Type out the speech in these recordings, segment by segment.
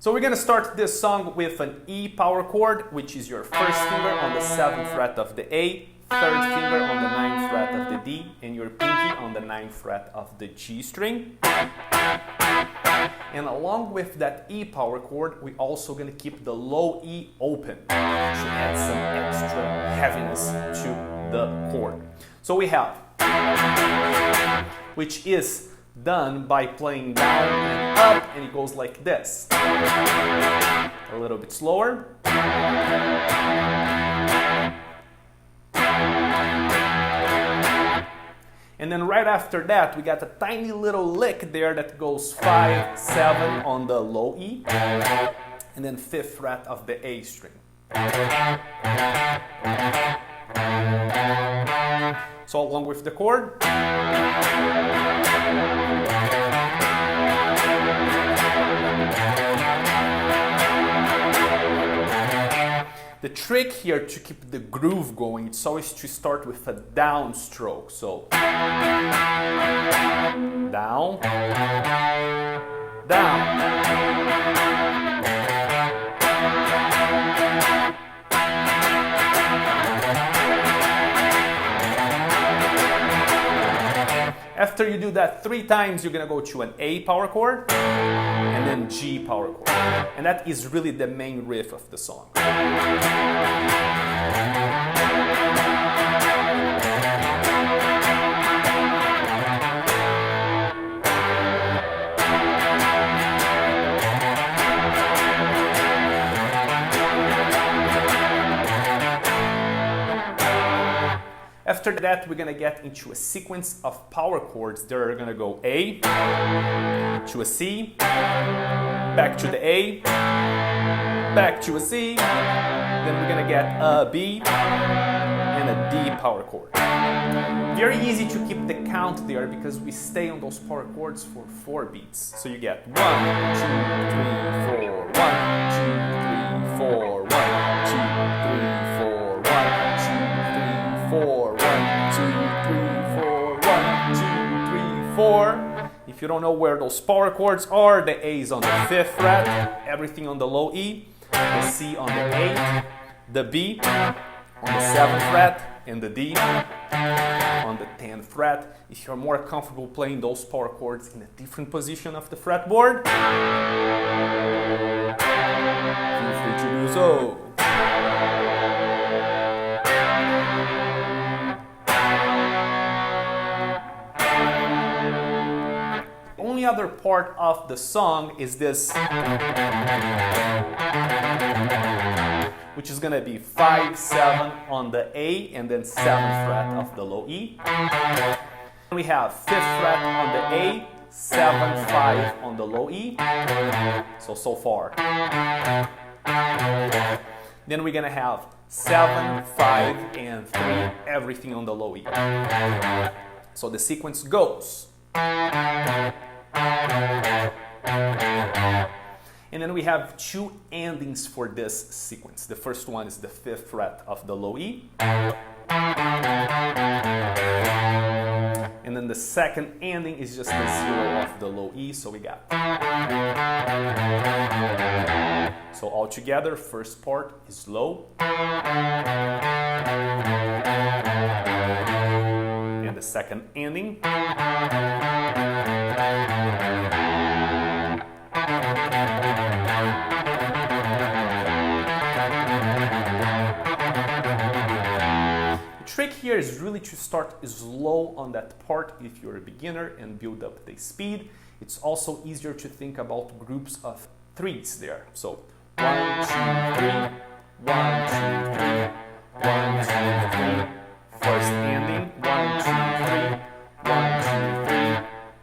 So we're gonna start this song with an E power chord, which is your first finger on the 7th fret of the A, third finger on the 9th fret of the D, and your pinky on the 9th fret of the G string. And along with that E power chord, we're also gonna keep the low E open to add some extra heaviness to the chord. So we have, which is done by playing down and up, and it goes like this. A little bit slower. And then right after that, we got a tiny little lick there that goes 5, 7 on the low E, and then 5th fret of the A string. So along with the chord. The trick here to keep the groove going, it's always to start with a down stroke. So down, down. After you do that 3 times, you're gonna go to an A power chord and then G power chord. And that is really the main riff of the song. After that, we're gonna get into a sequence of power chords. They're gonna go A to a C, back to the A, back to a C, then we're gonna get a B and a D power chord. Very easy to keep the count there because we stay on those power chords for 4 beats. So you get 1, 2, 3, 4, 1, 2, 3, 4, 1, 2, 3, 4, 1, 2, 3, 4, 1, 2, 3, 4, 1, 2, 3, 4. If you don't know where those power chords are, the A is on the 5th fret, everything on the low E, the C on the 8th, the B on the 7th fret, and the D on the 10th fret. If you're more comfortable playing those power chords in a different position of the fretboard, feel free to do so. Only other part of the song is this, which is gonna be 5, 7 on the A and then 7th fret of the low E. We have 5th fret on the A, 7, 5 on the low E. So far. Then we're gonna have 7, 5, and 3, everything on the low E. So the sequence goes. And then we have 2 endings for this sequence. The first one is the 5th fret of the low E. And then the second ending is just the 0 of the low E, so we got. So all together, first part is low. And the second ending. The trick here is really to start slow on that part if you're a beginner and build up the speed. It's also easier to think about groups of 3s there. So 1, 2, 3, 1, 2, 3, 1, 2, 3. First ending, 1, 2, 3, 1, 2, 3,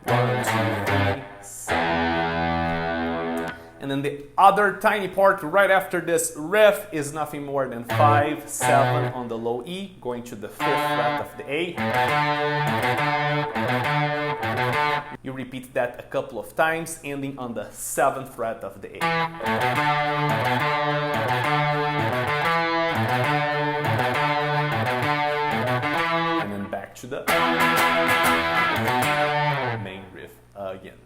1, 2, 3, 7. And then the other tiny part right after this riff is nothing more than 5, 7 on the low E, going to the 5th fret of the A. You repeat that a couple of times, ending on the 7th fret of the A. And then back to the main riff again.